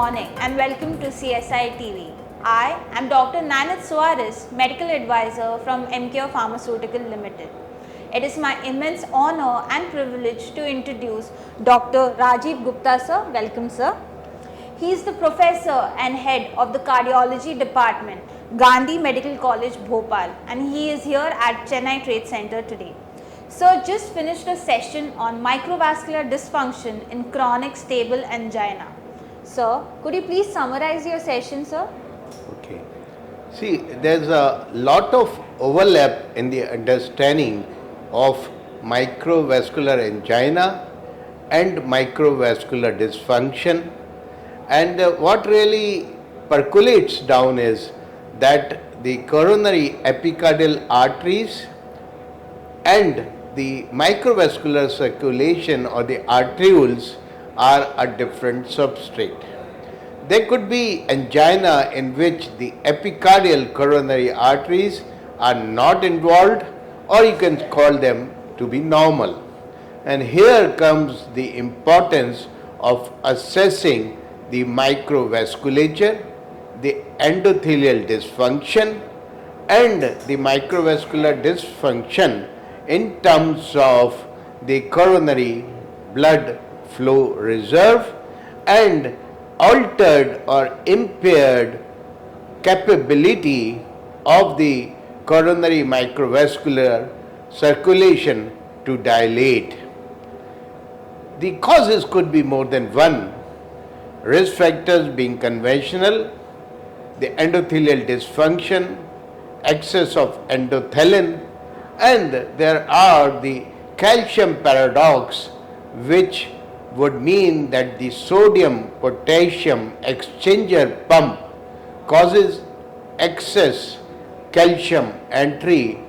morning and welcome to CSI TV. I am Dr. Nanit Suarez, Medical Advisor from EMCURE Pharmaceutical Limited. It is my immense honor and privilege to introduce Dr. Rajeev Gupta sir. Welcome sir. He is the Professor and Head of the Cardiology Department, Gandhi Medical College, Bhopal, and he is here at Chennai Trade Center today. Sir just finished a session on microvascular dysfunction in chronic stable angina. Sir, could you please summarize your session, sir? Okay. See, there's a lot of overlap in the understanding of microvascular angina and microvascular dysfunction, and what really percolates down is that the coronary epicardial arteries and the microvascular circulation or the arterioles are a different substrate. There could be angina in which the epicardial coronary arteries are not involved, or you can call them to be normal. And here comes the importance of assessing the microvasculature, the endothelial dysfunction, and the microvascular dysfunction in terms of the coronary blood flow reserve and altered or impaired capability of the coronary microvascular circulation to dilate. The causes could be more than one, risk factors being conventional, the endothelial dysfunction, excess of endothelin, and there are the calcium paradox, which would mean that the sodium-potassium exchanger pump causes excess calcium entry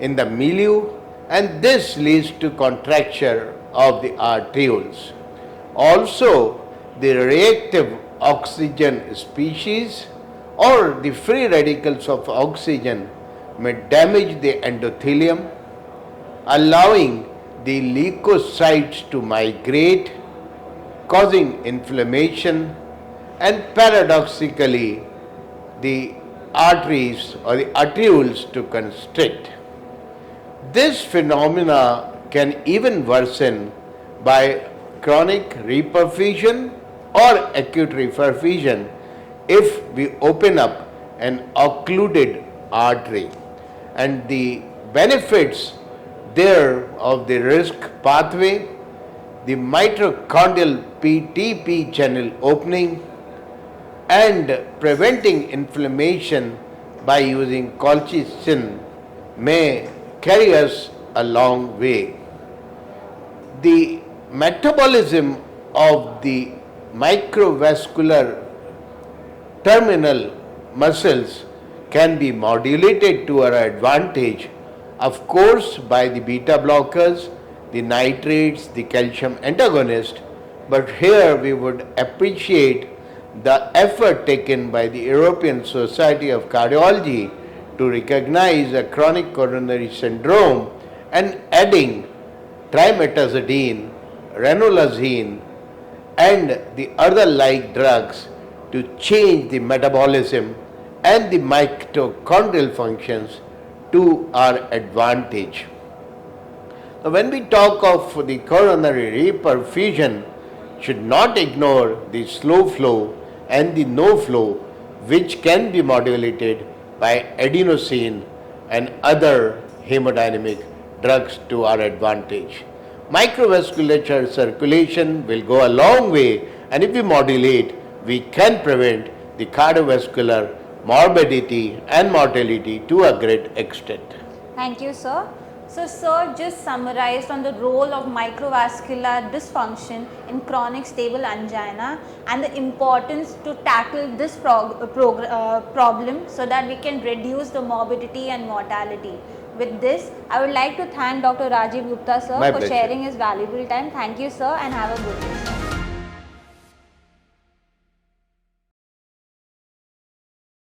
in the milieu, and this leads to contracture of the arterioles. Also, the reactive oxygen species or the free radicals of oxygen may damage the endothelium, allowing the leukocytes to migrate, causing inflammation, and paradoxically the arteries or the arterioles to constrict. This phenomena can even worsen by chronic reperfusion or acute reperfusion if we open up an occluded artery. And the benefits there of the risk pathway, the mitochondrial PTP channel opening, and preventing inflammation by using colchicine may carry us a long way. The metabolism of the microvascular terminal muscles can be modulated to our advantage, of course, by the beta blockers, the nitrates, the calcium antagonist, but here we would appreciate the effort taken by the European Society of Cardiology to recognize a chronic coronary syndrome and adding trimetazidine, ranolazine, and the other like drugs to change the metabolism and the mitochondrial functions to our advantage. Now, when we talk of the coronary reperfusion, should not ignore the slow flow and the no flow, which can be modulated by adenosine and other hemodynamic drugs to our advantage. Microvasculature circulation will go a long way, and if we modulate, we can prevent the cardiovascular morbidity and mortality to a great extent. Thank you, sir. So, sir just summarized on the role of microvascular dysfunction in chronic stable angina and the importance to tackle this problem so that we can reduce the morbidity and mortality. With this, I would like to thank Dr. Rajeev Gupta, sir, for sharing his valuable time. Thank you, sir, and have a good day.